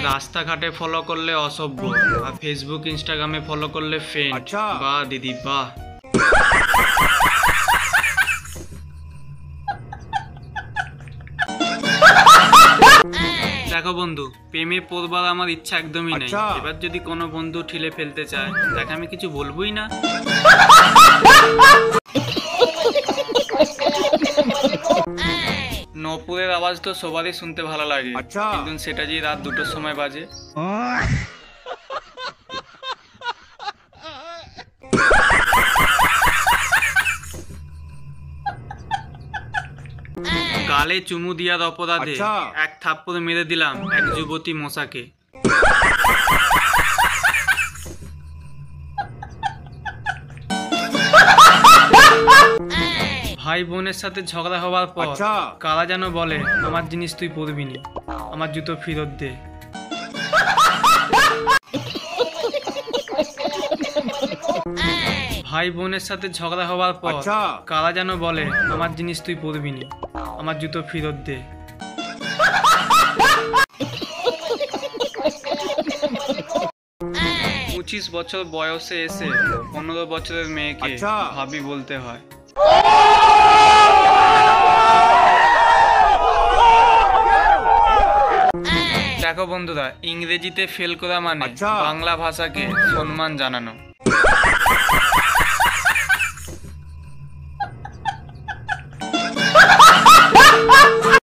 রাস্তাঘাটে ফলো করলে অসভ্য, আর ফেসবুক ইনস্টাগ্রামে ফলো করলে ফ্রেন্ড। আচ্ছা। বাহ দিদি বাহ। দেখো বন্ধু, প্রেমে পড়বার আমার ইচ্ছা একদমই নেই। আচ্ছা। এবার যদি কোনো বন্ধু ঠিলে ফেলতে চায়, তাকে আমি কিছু বলবোই না। নপুরের আওয়াজ তো সবারই শুনতে ভালো লাগে, আচ্ছা। কিন্তু সেটা যে রাত 2টোর সময় বাজে। গালে চুমু দিয়ার অপরাধে আচ্ছা। এক থাপ্পড় মেরে দিলাম এক যুবতী মশাকে। ভাই বোনের সাথে ঝগড়া হওয়ার পর আচ্ছা। কারা যেন বলে, আমার জিনিস তুই পরবি নি, আমার জুতো ফেরত দে। ভাই বোনের সাথে ঝগড়া হওয়ার পর আচ্ছা। কারা যেন বলে, আমার জিনিস তুই পরবি নি, আমার জুতো ফেরত দে। 25 বছর বয়সে এসে 15 বছরের মেয়েকে আচ্ছা। ভাবি বলতে হয়। দেখো বন্ধুরা, ইংরেজিতে ফেল করা মানে আচ্ছা। বাংলা ভাষাকে সম্মান জানানো।